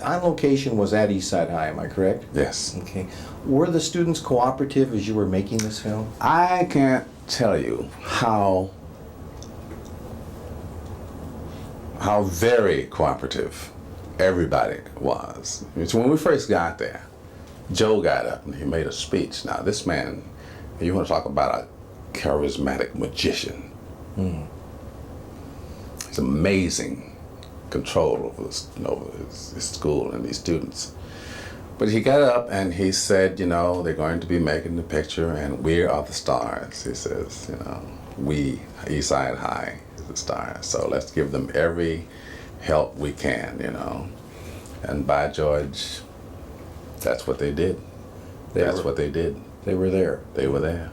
On location was at Eastside High, am I correct? Yes. Okay. Were the students cooperative as you were making this film? I can't tell you how very cooperative everybody was. So when we first got there, Joe got up and he made a speech. Now this man, you want to talk about a charismatic magician. He's amazing control over his school and these students. But he got up and he said, they're going to be making the picture and we are the stars. He says, we, Eastside High, is the stars. So let's give them every help we can, And by George, that's what they did. What they did. They were there. They were there.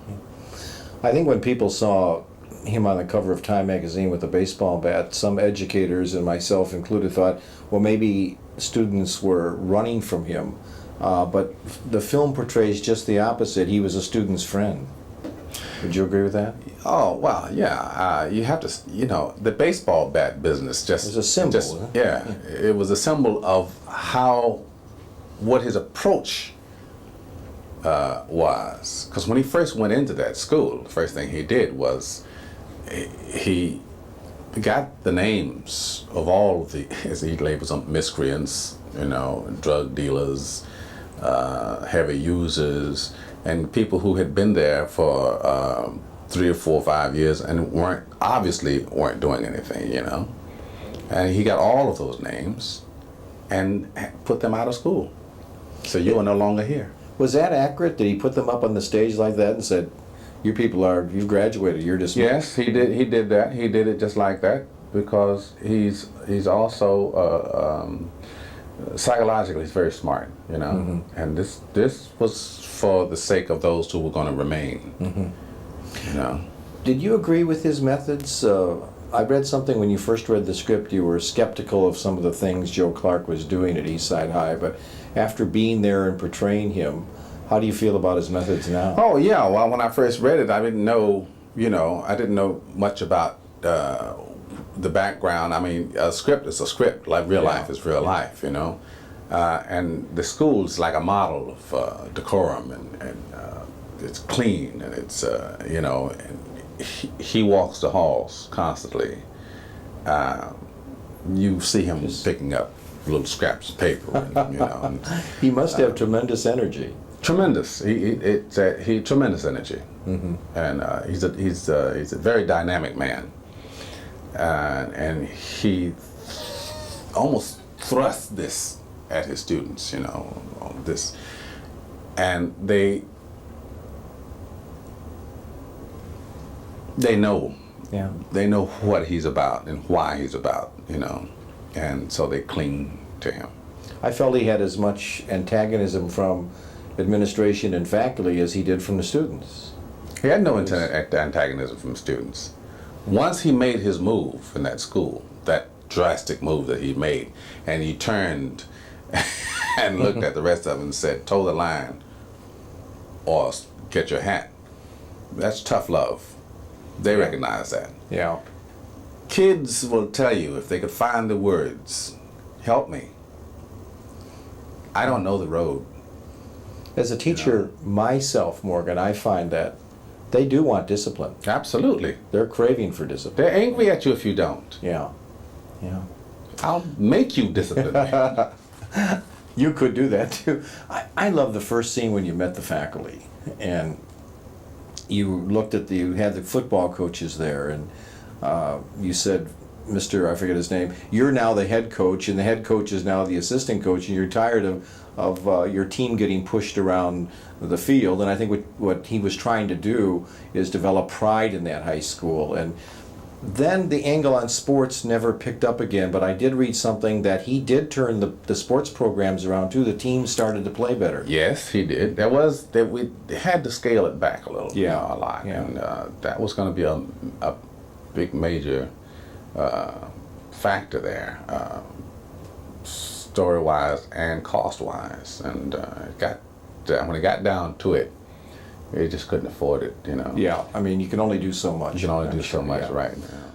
I think when people saw him on the cover of Time magazine with a baseball bat, some educators, and myself included, thought, well, maybe students were running from him. But the film portrays just the opposite. He was a student's friend. Would you agree with that? Oh, well, yeah. You have to, the baseball bat business just... It was a symbol. It was a symbol of what his approach was. Because when he first went into that school, the first thing he did was he got the names of all of the, as he labels them, miscreants, drug dealers, heavy users, and people who had been there for 3 or 4 or 5 years and obviously weren't doing anything, And he got all of those names and put them out of school. So you are no longer here. Was that accurate? Did he put them up on the stage like that and said, "You people you've graduated, you're dismissed"? Yes, he did. He did that. He did it just like that because he's also psychologically he's very smart, And this was for the sake of those who were going to remain, Did you agree with his methods? I read something when you first read the script, you were skeptical of some of the things Joe Clark was doing at Eastside High, but after being there and portraying him, how do you feel about his methods now? Oh yeah, well when I first read it, I didn't know, I didn't know much about the background. I mean, a script is a script, like real life is real life, and the school is like a model of decorum and it's clean and it's, and he walks the halls constantly. You see him picking up little scraps of paper, and, He must have tremendous energy. Tremendous. He tremendous energy, and he's a very dynamic man, and he almost thrusts this at his students, this, and they know. Yeah. They know what he's about and why he's about, and so they cling to him. I felt he had as much antagonism from administration and faculty as he did from the students. He had no antagonism from students. Once he made his move in that school, that drastic move that he made, and he turned and looked at the rest of them and said, "Toe the line or get your hat." That's tough love. They recognize that. Yeah. Kids will tell you if they could find the words, "Help me. I don't know the road." As a teacher myself, Morgan, I find that they do want discipline. Absolutely. They're craving for discipline. They're angry at you if you don't. Yeah. I'll make you discipline me. You could do that too. I love the first scene when you met the faculty and you had the football coaches there and you said, Mr. I forget his name, you're now the head coach and the head coach is now the assistant coach and you're tired of your team getting pushed around the field. And I think what he was trying to do is develop pride in that high school. And then the angle on sports never picked up again, but I did read something that he did turn the sports programs around too. The teams started to play better. Yes, he did. We had to scale it back a little, a lot. Yeah. And that was going to be a big major factor there, story-wise and cost-wise. And when it got down to it, they just couldn't afford it, Yeah, I mean, you can only do so much. You can only do so much right now.